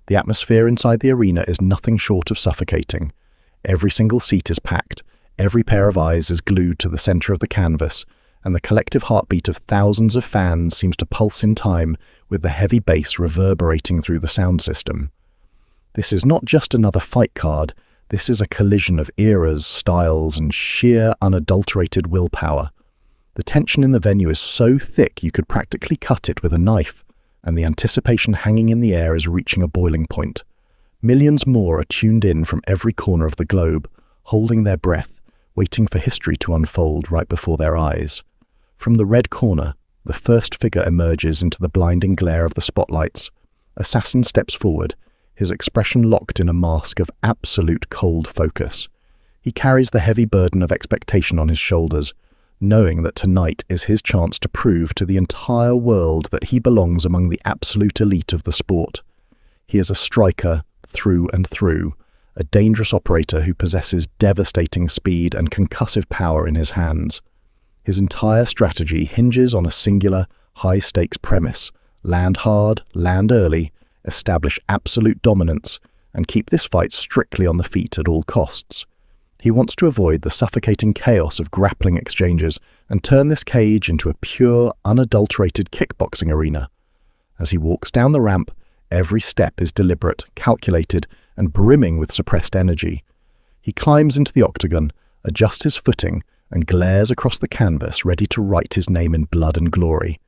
The atmosphere inside the arena is nothing short of suffocating. Every single seat is packed, every pair of eyes is glued to the center of the canvas, and the collective heartbeat of thousands of fans seems to pulse in time with the heavy bass reverberating through the sound system. This is not just another fight card, this is a collision of eras, styles, and sheer unadulterated willpower. The tension in the venue is so thick you could practically cut it with a knife, and the anticipation hanging in the air is reaching a boiling point. Millions more are tuned in from every corner of the globe, holding their breath, waiting for history to unfold right before their eyes. From the red corner, the first figure emerges into the blinding glare of the spotlights. Assassin steps forward, his expression locked in a mask of absolute cold focus. He carries the heavy burden of expectation on his shoulders, knowing that tonight is his chance to prove to the entire world that he belongs among the absolute elite of the sport. He is a striker through and through, a dangerous operator who possesses devastating speed and concussive power in his hands. His entire strategy hinges on a singular, high-stakes premise: land hard, land early, establish absolute dominance, and keep this fight strictly on the feet at all costs. He wants to avoid the suffocating chaos of grappling exchanges and turn this cage into a pure, unadulterated kickboxing arena. As he walks down the ramp, every step is deliberate, calculated, and brimming with suppressed energy. He climbs into the octagon, adjusts his footing, and glares across the canvas, ready to write his name in blood and glory.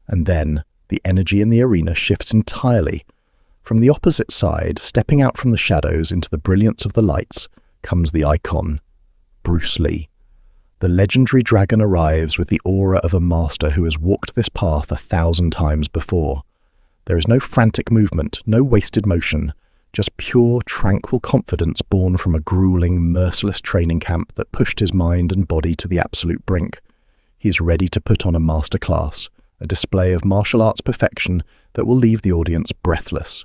And then, the energy in the arena shifts entirely. From the opposite side, stepping out from the shadows into the brilliance of the lights, comes the icon, Bruce Lee. The legendary dragon arrives with the aura of a master who has walked this path 1,000 times before. There is no frantic movement, no wasted motion, just pure, tranquil confidence born from a grueling, merciless training camp that pushed his mind and body to the absolute brink. He is ready to put on a masterclass, a display of martial arts perfection that will leave the audience breathless.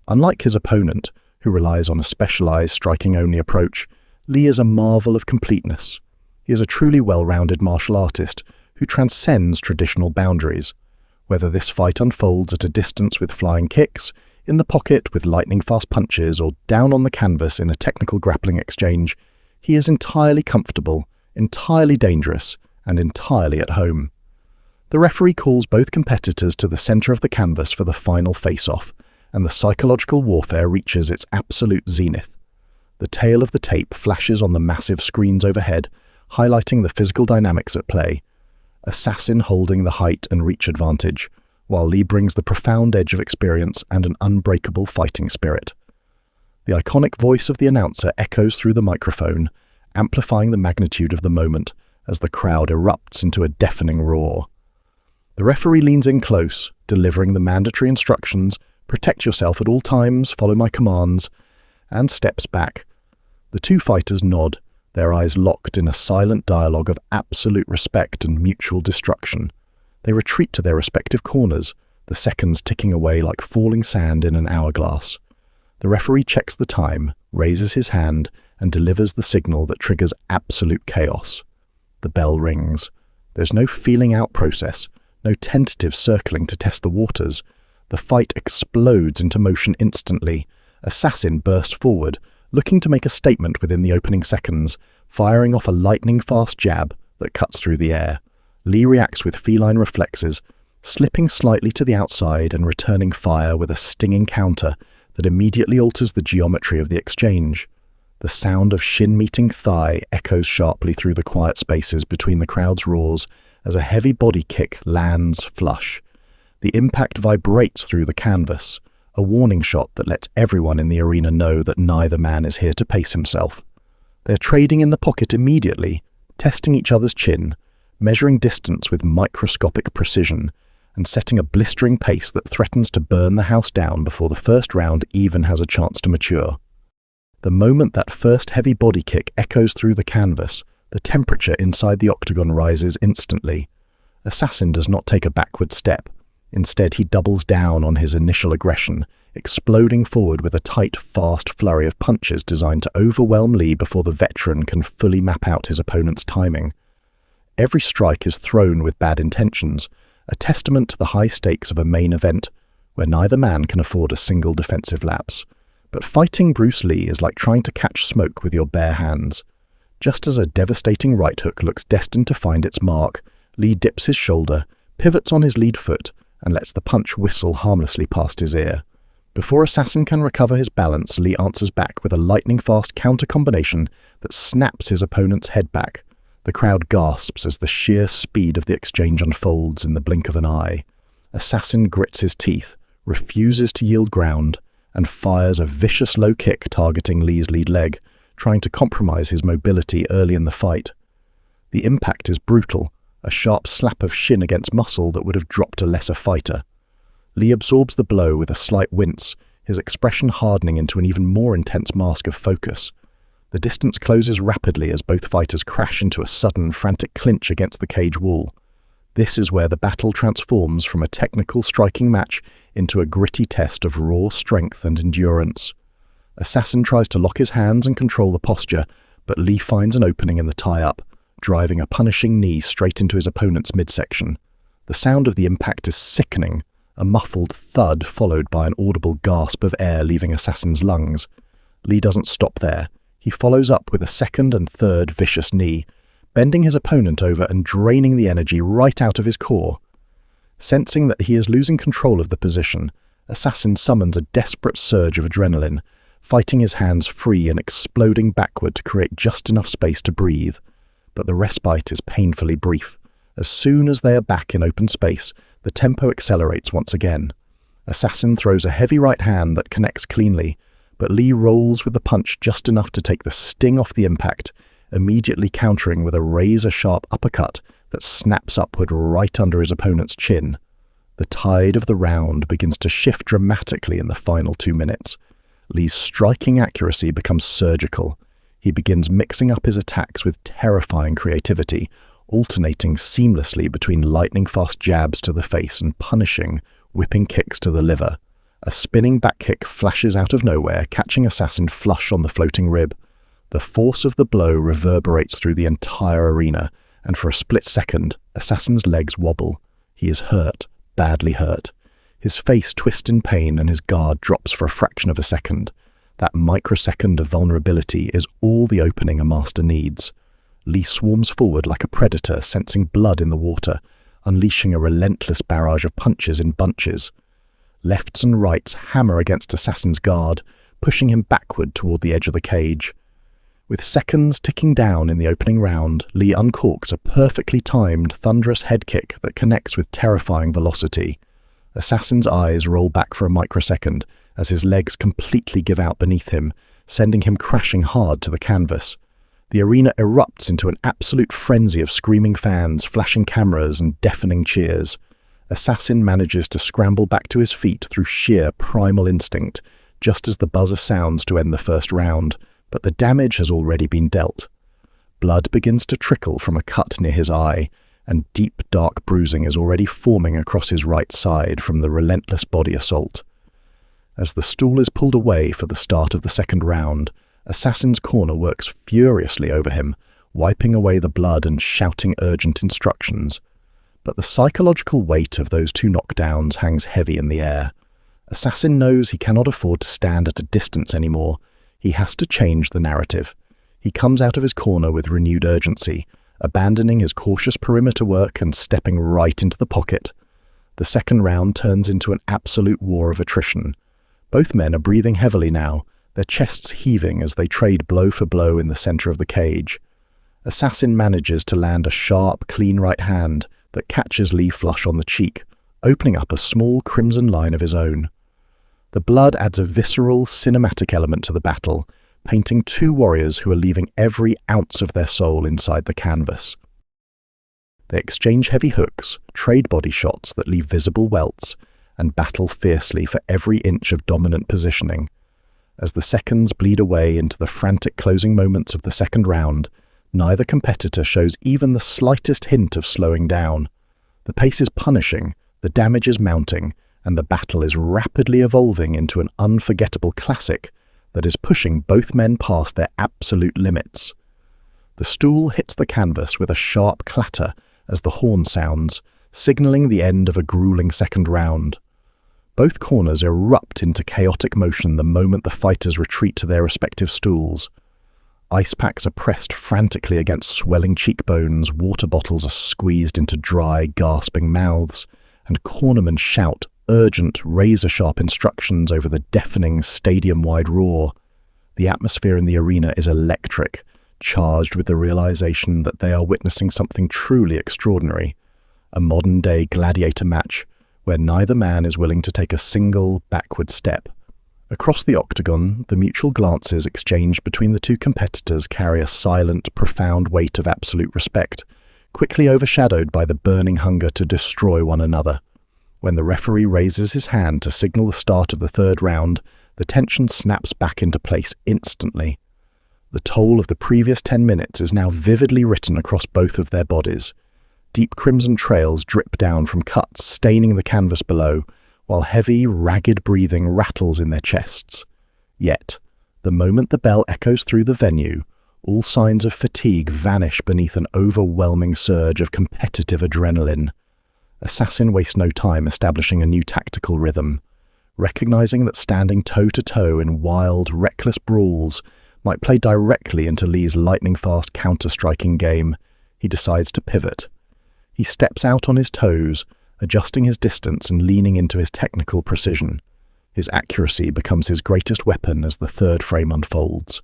Unlike his opponent, who relies on a specialized striking-only approach, Lee is a marvel of completeness. He is a truly well-rounded martial artist who transcends traditional boundaries. Whether this fight unfolds at a distance with flying kicks, in the pocket with lightning-fast punches, or down on the canvas in a technical grappling exchange, he is entirely comfortable, entirely dangerous, and entirely at home. The referee calls both competitors to the center of the canvas for the final face-off, and the psychological warfare reaches its absolute zenith. The tail of the tape flashes on the massive screens overhead, highlighting the physical dynamics at play. Assassin holding the height and reach advantage, while Lee brings the profound edge of experience and an unbreakable fighting spirit. The iconic voice of the announcer echoes through the microphone, amplifying the magnitude of the moment as the crowd erupts into a deafening roar. The referee leans in close, delivering the mandatory instructions: protect yourself at all times, follow my commands, and steps back. The two fighters nod, their eyes locked in a silent dialogue of absolute respect and mutual destruction. They retreat to their respective corners, the seconds ticking away like falling sand in an hourglass. The referee checks the time, raises his hand, and delivers the signal that triggers absolute chaos. The bell rings. There's no feeling out process, no tentative circling to test the waters. The fight explodes into motion instantly. Assassin bursts forward, looking to make a statement within the opening seconds, firing off a lightning-fast jab that cuts through the air. Lee reacts with feline reflexes, slipping slightly to the outside and returning fire with a stinging counter that immediately alters the geometry of the exchange. The sound of shin meeting thigh echoes sharply through the quiet spaces between the crowd's roars as a heavy body kick lands flush. The impact vibrates through the canvas, a warning shot that lets everyone in the arena know that neither man is here to pace himself. They're trading in the pocket immediately, testing each other's chin, measuring distance with microscopic precision, and setting a blistering pace that threatens to burn the house down before the first round even has a chance to mature. The moment that first heavy body kick echoes through the canvas, the temperature inside the octagon rises instantly. Assassin does not take a backward step. Instead, he doubles down on his initial aggression, exploding forward with a tight, fast flurry of punches designed to overwhelm Lee before the veteran can fully map out his opponent's timing. Every strike is thrown with bad intentions, a testament to the high stakes of a main event, where neither man can afford a single defensive lapse. But fighting Bruce Lee is like trying to catch smoke with your bare hands. Just as a devastating right hook looks destined to find its mark, Lee dips his shoulder, pivots on his lead foot, and lets the punch whistle harmlessly past his ear. Before Assassin can recover his balance, Lee answers back with a lightning-fast counter combination that snaps his opponent's head back. The crowd gasps as the sheer speed of the exchange unfolds in the blink of an eye. Assassin grits his teeth, refuses to yield ground, and fires a vicious low kick targeting Lee's lead leg, trying to compromise his mobility early in the fight. The impact is brutal, a sharp slap of shin against muscle that would have dropped a lesser fighter. Lee absorbs the blow with a slight wince, his expression hardening into an even more intense mask of focus. The distance closes rapidly as both fighters crash into a sudden, frantic clinch against the cage wall. This is where the battle transforms from a technical striking match into a gritty test of raw strength and endurance. Assassin tries to lock his hands and control the posture, but Lee finds an opening in the tie-up, driving a punishing knee straight into his opponent's midsection. The sound of the impact is sickening, a muffled thud followed by an audible gasp of air leaving Assassin's lungs. Lee doesn't stop there. He follows up with a second and third vicious knee, bending his opponent over and draining the energy right out of his core. Sensing that he is losing control of the position, Assassin summons a desperate surge of adrenaline, fighting his hands free and exploding backward to create just enough space to breathe. But the respite is painfully brief. As soon as they are back in open space, the tempo accelerates once again. Assassin throws a heavy right hand that connects cleanly, but Lee rolls with the punch just enough to take the sting off the impact, immediately countering with a razor-sharp uppercut that snaps upward right under his opponent's chin. The tide of the round begins to shift dramatically in the final 2 minutes. Lee's striking accuracy becomes surgical. He begins mixing up his attacks with terrifying creativity, alternating seamlessly between lightning-fast jabs to the face and punishing, whipping kicks to the liver. A spinning back kick flashes out of nowhere, catching Assassin flush on the floating rib. The force of the blow reverberates through the entire arena, and for a split second, Assassin's legs wobble. He is hurt, badly hurt. His face twists in pain and his guard drops for a fraction of a second. That microsecond of vulnerability is all the opening a master needs. Lee swarms forward like a predator sensing blood in the water, unleashing a relentless barrage of punches in bunches. Lefts and rights hammer against Assassin's guard, pushing him backward toward the edge of the cage. With seconds ticking down in the opening round, Lee uncorks a perfectly timed, thunderous head kick that connects with terrifying velocity. Assassin's eyes roll back for a microsecond as his legs completely give out beneath him, sending him crashing hard to the canvas. The arena erupts into an absolute frenzy of screaming fans, flashing cameras, and deafening cheers. Assassin manages to scramble back to his feet through sheer primal instinct, just as the buzzer sounds to end the first round, but the damage has already been dealt. Blood begins to trickle from a cut near his eye, and deep, dark bruising is already forming across his right side from the relentless body assault. As the stool is pulled away for the start of the second round, Assassin's corner works furiously over him, wiping away the blood and shouting urgent instructions. But the psychological weight of those 2 knockdowns hangs heavy in the air. Assassin knows he cannot afford to stand at a distance anymore. He has to change the narrative. He comes out of his corner with renewed urgency, abandoning his cautious perimeter work and stepping right into the pocket. The second round turns into an absolute war of attrition. Both men are breathing heavily now, their chests heaving as they trade blow for blow in the center of the cage. Assassin manages to land a sharp, clean right hand that catches Lee flush on the cheek, opening up a small crimson line of his own. The blood adds a visceral, cinematic element to the battle, painting 2 warriors who are leaving every ounce of their soul inside the canvas. They exchange heavy hooks, trade body shots that leave visible welts, and battle fiercely for every inch of dominant positioning. As the seconds bleed away into the frantic closing moments of the second round, neither competitor shows even the slightest hint of slowing down. The pace is punishing, the damage is mounting, and the battle is rapidly evolving into an unforgettable classic that is pushing both men past their absolute limits. The stool hits the canvas with a sharp clatter as the horn sounds, signaling the end of a grueling second round. Both corners erupt into chaotic motion the moment the fighters retreat to their respective stools. Ice packs are pressed frantically against swelling cheekbones, water bottles are squeezed into dry, gasping mouths, and cornermen shout urgent, razor-sharp instructions over the deafening, stadium-wide roar. The atmosphere in the arena is electric, charged with the realization that they are witnessing something truly extraordinary, a modern-day gladiator match where neither man is willing to take a single backward step. Across the octagon, the mutual glances exchanged between the two competitors carry a silent, profound weight of absolute respect, quickly overshadowed by the burning hunger to destroy one another. When the referee raises his hand to signal the start of the third round, the tension snaps back into place instantly. The toll of the previous 10 minutes is now vividly written across both of their bodies. Deep crimson trails drip down from cuts staining the canvas below, while heavy, ragged breathing rattles in their chests. Yet, the moment the bell echoes through the venue, all signs of fatigue vanish beneath an overwhelming surge of competitive adrenaline. Assassin wastes no time establishing a new tactical rhythm. Recognizing that standing toe-to-toe in wild, reckless brawls might play directly into Lee's lightning-fast counter-striking game, he decides to pivot. He steps out on his toes, adjusting his distance and leaning into his technical precision. His accuracy becomes his greatest weapon as the third frame unfolds.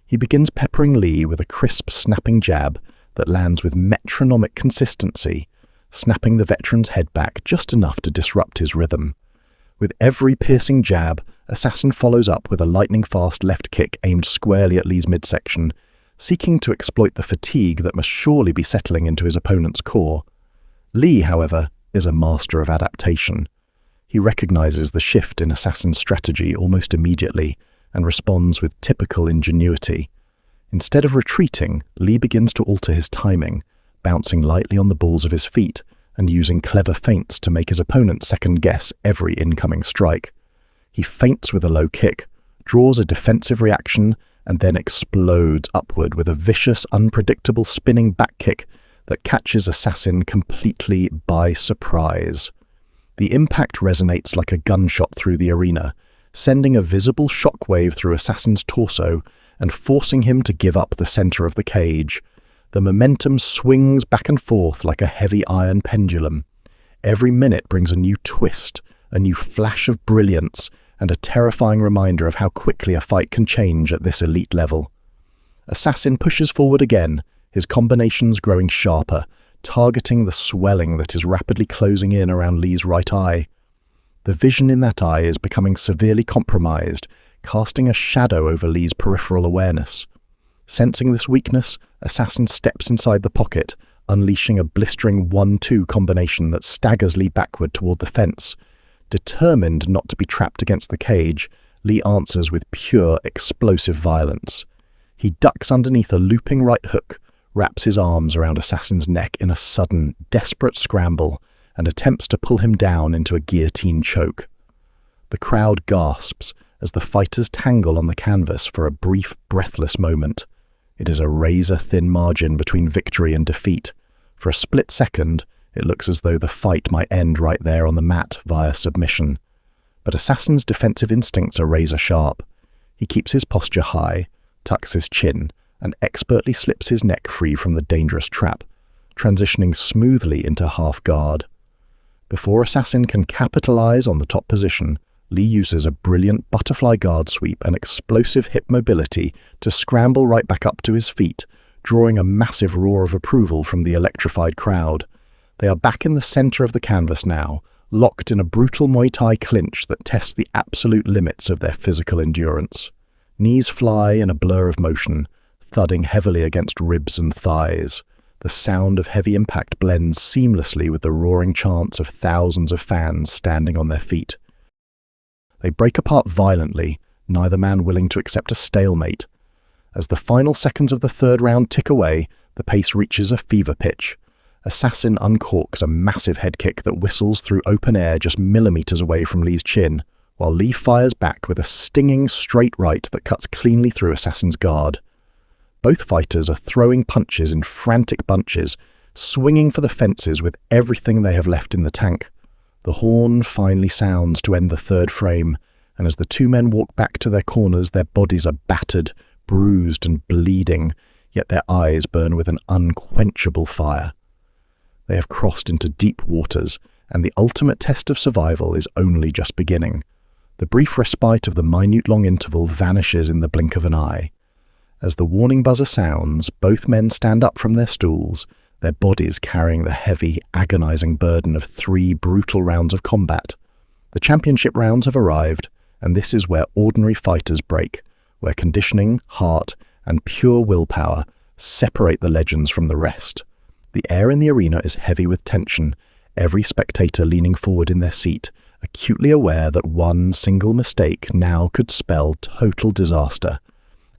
He begins peppering Lee with a crisp, snapping jab that lands with metronomic consistency, snapping the veteran's head back just enough to disrupt his rhythm. With every piercing jab, Assassin follows up with a lightning-fast left kick aimed squarely at Lee's midsection, seeking to exploit the fatigue that must surely be settling into his opponent's core. Lee, however, is a master of adaptation. He recognizes the shift in Assassin's strategy almost immediately and responds with typical ingenuity. Instead of retreating, Lee begins to alter his timing, bouncing lightly on the balls of his feet and using clever feints to make his opponent second-guess every incoming strike. He feints with a low kick, draws a defensive reaction, and then explodes upward with a vicious, unpredictable spinning back kick that catches Assassin completely by surprise. The impact resonates like a gunshot through the arena, sending a visible shockwave through Assassin's torso and forcing him to give up the center of the cage. The momentum swings back and forth like a heavy iron pendulum. Every minute brings a new twist, a new flash of brilliance, and a terrifying reminder of how quickly a fight can change at this elite level. Assassin pushes forward again, his combinations growing sharper, targeting the swelling that is rapidly closing in around Lee's right eye. The vision in that eye is becoming severely compromised, casting a shadow over Lee's peripheral awareness. Sensing this weakness, Assassin steps inside the pocket, unleashing a blistering 1-2 combination that staggers Lee backward toward the fence. Determined not to be trapped against the cage, Lee answers with pure, explosive violence. He ducks underneath a looping right hook, wraps his arms around Assassin's neck in a sudden, desperate scramble, and attempts to pull him down into a guillotine choke. The crowd gasps as the fighters tangle on the canvas for a brief, breathless moment. It is a razor-thin margin between victory and defeat. For a split second, it looks as though the fight might end right there on the mat via submission. But Assassin's defensive instincts are razor-sharp. He keeps his posture high, tucks his chin, and expertly slips his neck free from the dangerous trap, transitioning smoothly into half guard. Before Assassin can capitalize on the top position, Lee uses a brilliant butterfly guard sweep and explosive hip mobility to scramble right back up to his feet, drawing a massive roar of approval from the electrified crowd. They are back in the center of the canvas now, locked in a brutal Muay Thai clinch that tests the absolute limits of their physical endurance. Knees fly in a blur of motion, thudding heavily against ribs and thighs. The sound of heavy impact blends seamlessly with the roaring chants of thousands of fans standing on their feet. They break apart violently, neither man willing to accept a stalemate. As the final seconds of the third round tick away, the pace reaches a fever pitch. Assassin uncorks a massive head kick that whistles through open air just millimeters away from Lee's chin, while Lee fires back with a stinging straight right that cuts cleanly through Assassin's guard. Both fighters are throwing punches in frantic bunches, swinging for the fences with everything they have left in the tank. The horn finally sounds to end the third frame, and as the two men walk back to their corners, their bodies are battered, bruised and bleeding, yet their eyes burn with an unquenchable fire. They have crossed into deep waters, and the ultimate test of survival is only just beginning. The brief respite of the minute-long interval vanishes in the blink of an eye. As the warning buzzer sounds, both men stand up from their stools, their bodies carrying the heavy, agonizing burden of 3 brutal rounds of combat. The championship rounds have arrived, and this is where ordinary fighters break, where conditioning, heart, and pure willpower separate the legends from the rest. The air in the arena is heavy with tension, every spectator leaning forward in their seat, acutely aware that one single mistake now could spell total disaster.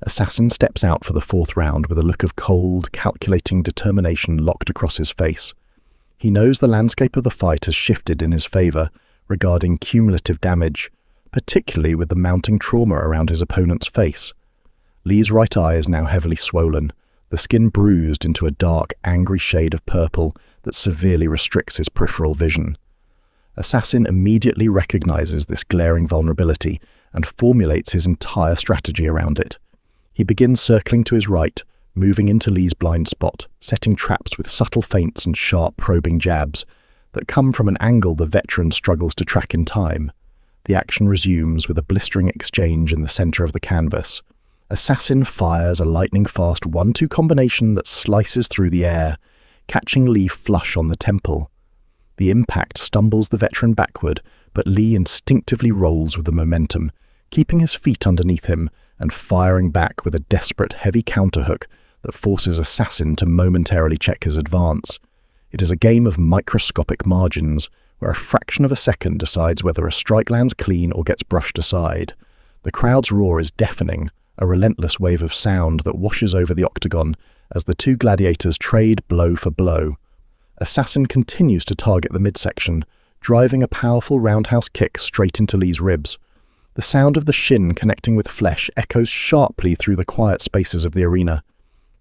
Assassin steps out for the 4th round with a look of cold, calculating determination locked across his face. He knows the landscape of the fight has shifted in his favor regarding cumulative damage, particularly with the mounting trauma around his opponent's face. Lee's right eye is now heavily swollen, the skin bruised into a dark, angry shade of purple that severely restricts his peripheral vision. Assassin immediately recognizes this glaring vulnerability and formulates his entire strategy around it. He begins circling to his right, moving into Lee's blind spot, setting traps with subtle feints and sharp, probing jabs that come from an angle the veteran struggles to track in time. The action resumes with a blistering exchange in the center of the canvas. Assassin fires a lightning-fast 1-2 combination that slices through the air, catching Lee flush on the temple. The impact stumbles the veteran backward, but Lee instinctively rolls with the momentum, keeping his feet underneath him and firing back with a desperate heavy counterhook that forces Assassin to momentarily check his advance. It is a game of microscopic margins, where a fraction of a second decides whether a strike lands clean or gets brushed aside. The crowd's roar is deafening, a relentless wave of sound that washes over the octagon as the two gladiators trade blow for blow. Assassin continues to target the midsection, driving a powerful roundhouse kick straight into Lee's ribs. The sound of the shin connecting with flesh echoes sharply through the quiet spaces of the arena,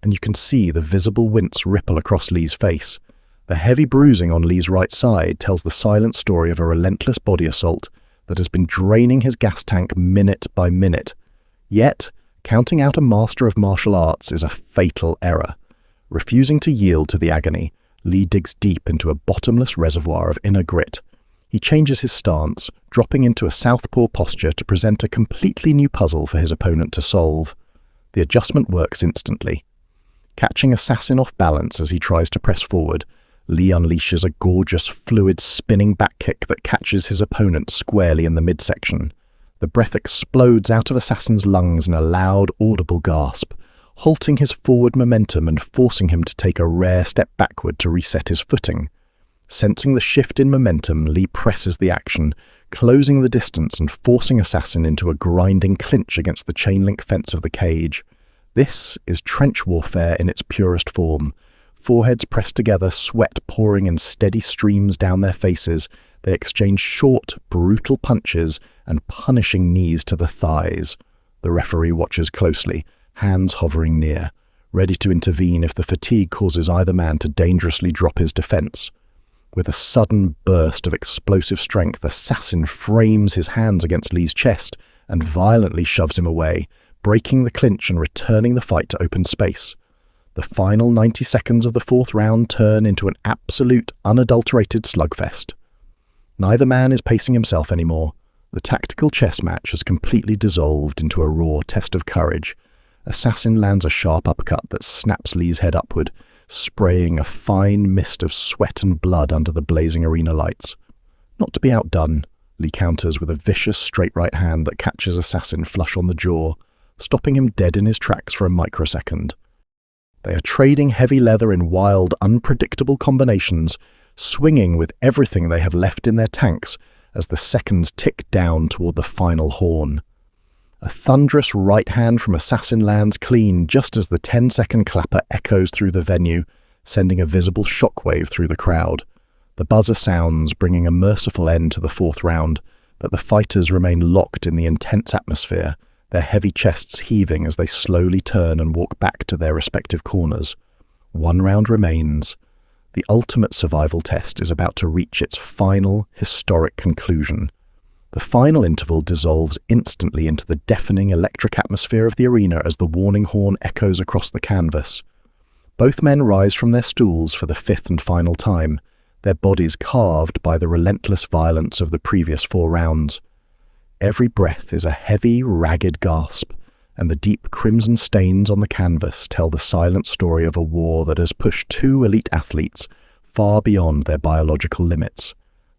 and you can see the visible wince ripple across Lee's face. The heavy bruising on Lee's right side tells the silent story of a relentless body assault that has been draining his gas tank minute by minute. Yet, counting out a master of martial arts is a fatal error. Refusing to yield to the agony, Lee digs deep into a bottomless reservoir of inner grit. He changes his stance, dropping into a southpaw posture to present a completely new puzzle for his opponent to solve. The adjustment works instantly. Catching Assassin off balance as he tries to press forward, Lee unleashes a gorgeous, fluid, spinning back kick that catches his opponent squarely in the midsection. The breath explodes out of Assassin's lungs in a loud, audible gasp, halting his forward momentum and forcing him to take a rare step backward to reset his footing. Sensing the shift in momentum, Lee presses the action, closing the distance and forcing Assassin into a grinding clinch against the chain-link fence of the cage. This is trench warfare in its purest form. Foreheads pressed together, sweat pouring in steady streams down their faces, they exchange short, brutal punches and punishing knees to the thighs. The referee watches closely, hands hovering near, ready to intervene if the fatigue causes either man to dangerously drop his defense. With a sudden burst of explosive strength, Assassin frames his hands against Lee's chest and violently shoves him away, breaking the clinch and returning the fight to open space. The final 90 seconds of the 4th round turn into an absolute, unadulterated slugfest. Neither man is pacing himself anymore. The tactical chess match has completely dissolved into a raw test of courage. Assassin lands a sharp uppercut that snaps Lee's head upward, spraying a fine mist of sweat and blood under the blazing arena lights. Not to be outdone, Lee counters with a vicious straight right hand that catches Assassin flush on the jaw, stopping him dead in his tracks for a microsecond. They are trading heavy leather in wild, unpredictable combinations, swinging with everything they have left in their tanks as the seconds tick down toward the final horn. A thunderous right hand from Assassin lands clean just as the 10-second clapper echoes through the venue, sending a visible shockwave through the crowd. The buzzer sounds, bringing a merciful end to the 4th round, but the fighters remain locked in the intense atmosphere, their heavy chests heaving as they slowly turn and walk back to their respective corners. 1 round remains. The ultimate survival test is about to reach its final, historic conclusion. The final interval dissolves instantly into the deafening electric atmosphere of the arena as the warning horn echoes across the canvas. Both men rise from their stools for the fifth and final time, their bodies carved by the relentless violence of the previous 4 rounds. Every breath is a heavy, ragged gasp, and the deep crimson stains on the canvas tell the silent story of a war that has pushed 2 elite athletes far beyond their biological limits.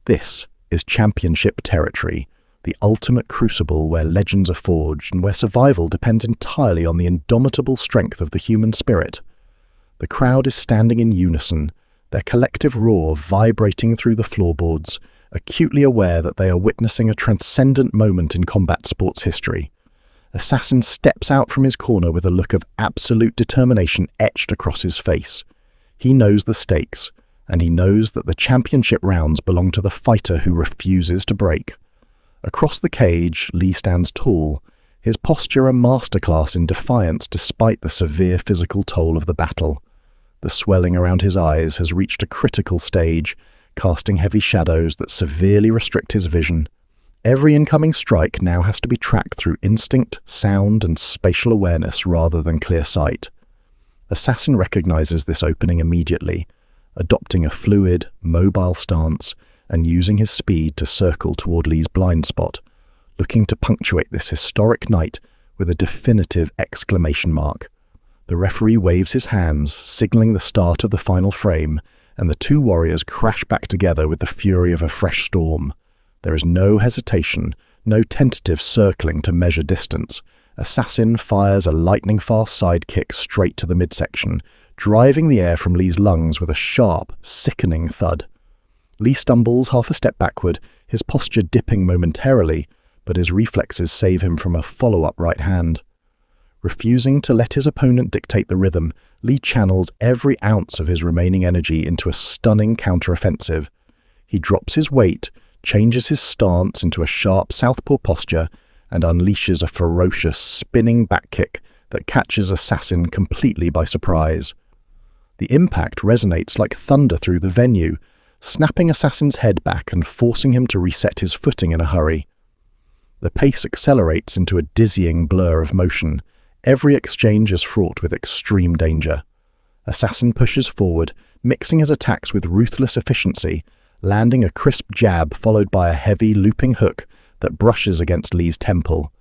This is championship territory, the ultimate crucible where legends are forged and where survival depends entirely on the indomitable strength of the human spirit. The crowd is standing in unison, their collective roar vibrating through the floorboards, acutely aware that they are witnessing a transcendent moment in combat sports history. Assassin steps out from his corner with a look of absolute determination etched across his face. He knows the stakes, and he knows that the championship rounds belong to the fighter who refuses to break. Across the cage, Lee stands tall, his posture a masterclass in defiance despite the severe physical toll of the battle. The swelling around his eyes has reached a critical stage, casting heavy shadows that severely restrict his vision. Every incoming strike now has to be tracked through instinct, sound, and spatial awareness rather than clear sight. Assassin recognizes this opening immediately, adopting a fluid, mobile stance and using his speed to circle toward Lee's blind spot, looking to punctuate this historic night with a definitive exclamation mark. The referee waves his hands, signaling the start of the final frame, and the 2 warriors crash back together with the fury of a fresh storm. There is no hesitation, no tentative circling to measure distance. Assassin fires a lightning-fast side kick straight to the midsection, driving the air from Lee's lungs with a sharp, sickening thud. Lee stumbles half a step backward, his posture dipping momentarily, but his reflexes save him from a follow-up right hand. Refusing to let his opponent dictate the rhythm, Lee channels every ounce of his remaining energy into a stunning counter-offensive. He drops his weight, changes his stance into a sharp southpaw posture, and unleashes a ferocious, spinning back kick that catches Assassin completely by surprise. The impact resonates like thunder through the venue, snapping Assassin's head back and forcing him to reset his footing in a hurry. The pace accelerates into a dizzying blur of motion. Every exchange is fraught with extreme danger. Assassin pushes forward, mixing his attacks with ruthless efficiency, landing a crisp jab followed by a heavy, looping hook that brushes against Lee's temple.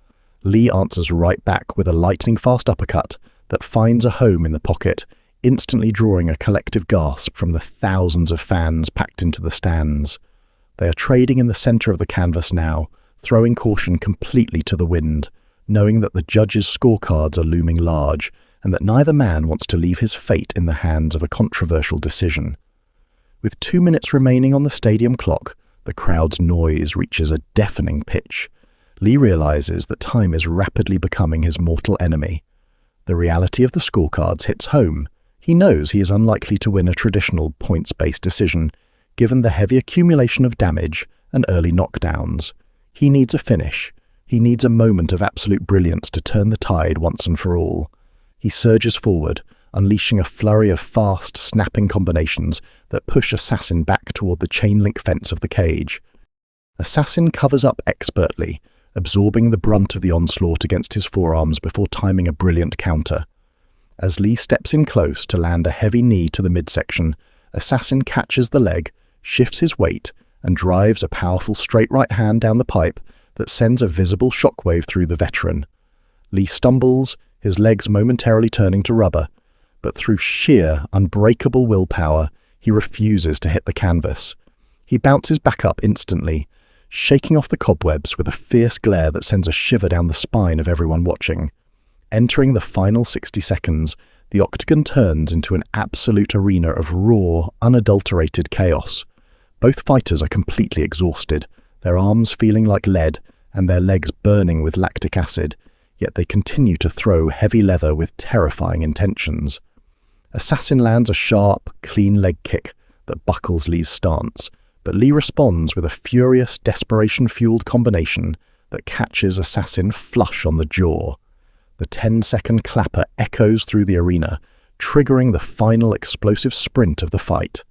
Lee answers right back with a lightning-fast uppercut that finds a home in the pocket, instantly drawing a collective gasp from the thousands of fans packed into the stands. They are trading in the center of the canvas now, throwing caution completely to the wind, knowing that the judges' scorecards are looming large and that neither man wants to leave his fate in the hands of a controversial decision. With 2 minutes remaining on the stadium clock, the crowd's noise reaches a deafening pitch. Lee realizes that time is rapidly becoming his mortal enemy. The reality of the scorecards hits home. He knows he is unlikely to win a traditional points-based decision, given the heavy accumulation of damage and early knockdowns. He needs a finish. He needs a moment of absolute brilliance to turn the tide once and for all. He surges forward, unleashing a flurry of fast, snapping combinations that push Assassin back toward the chain-link fence of the cage. Assassin covers up expertly, absorbing the brunt of the onslaught against his forearms before timing a brilliant counter. As Lee steps in close to land a heavy knee to the midsection, Assassin catches the leg, shifts his weight, and drives a powerful straight right hand down the pipe that sends a visible shockwave through the veteran. Lee stumbles, his legs momentarily turning to rubber, but through sheer, unbreakable willpower, he refuses to hit the canvas. He bounces back up instantly, shaking off the cobwebs with a fierce glare that sends a shiver down the spine of everyone watching. Entering the final 60 seconds, the Octagon turns into an absolute arena of raw, unadulterated chaos. Both fighters are completely exhausted, their arms feeling like lead and their legs burning with lactic acid, yet they continue to throw heavy leather with terrifying intentions. Assassin lands a sharp, clean leg kick that buckles Lee's stance, but Lee responds with a furious, desperation-fueled combination that catches Assassin flush on the jaw. The 10-second clapper echoes through the arena, triggering the final explosive sprint of the fight.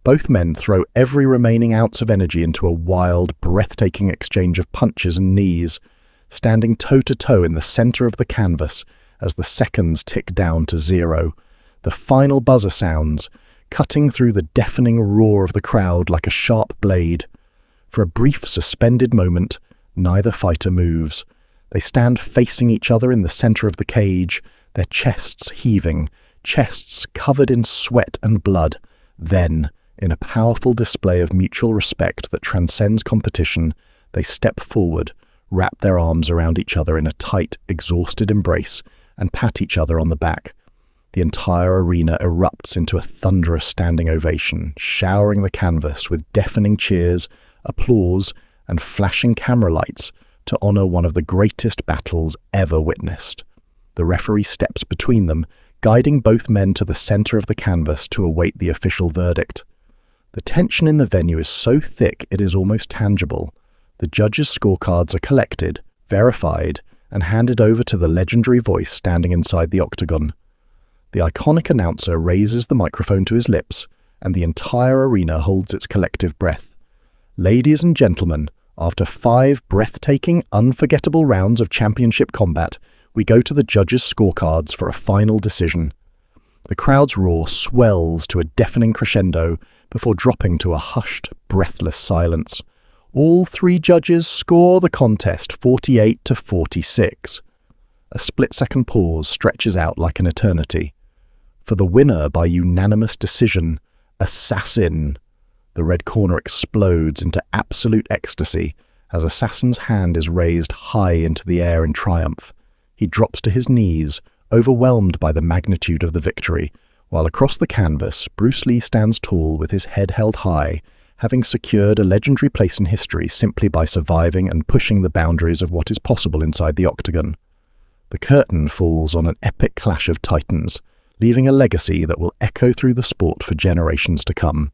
Both men throw every remaining ounce of energy into a wild, breathtaking exchange of punches and knees, standing toe-to-toe in the center of the canvas as the seconds tick down to 0. The final buzzer sounds, cutting through the deafening roar of the crowd like a sharp blade. For a brief, suspended moment, neither fighter moves. They stand facing each other in the center of the cage, their chests heaving, chests covered in sweat and blood. Then, in a powerful display of mutual respect that transcends competition, they step forward, wrap their arms around each other in a tight, exhausted embrace, and pat each other on the back. The entire arena erupts into a thunderous standing ovation, showering the canvas with deafening cheers, applause, and flashing camera lights to honor one of the greatest battles ever witnessed. The referee steps between them, guiding both men to the center of the canvas to await the official verdict. The tension in the venue is so thick it is almost tangible. The judges' scorecards are collected, verified, and handed over to the legendary voice standing inside the octagon. The iconic announcer raises the microphone to his lips, and the entire arena holds its collective breath. Ladies and gentlemen, after 5 breathtaking, unforgettable rounds of championship combat, we go to the judges' scorecards for a final decision. The crowd's roar swells to a deafening crescendo before dropping to a hushed, breathless silence. All 3 judges score the contest 48-46. A split-second pause stretches out like an eternity. For the winner by unanimous decision, Assassin. The red corner explodes into absolute ecstasy as Assassin's hand is raised high into the air in triumph. He drops to his knees, overwhelmed by the magnitude of the victory, while across the canvas, Bruce Lee stands tall with his head held high, having secured a legendary place in history simply by surviving and pushing the boundaries of what is possible inside the octagon. The curtain falls on an epic clash of titans, leaving a legacy that will echo through the sport for generations to come.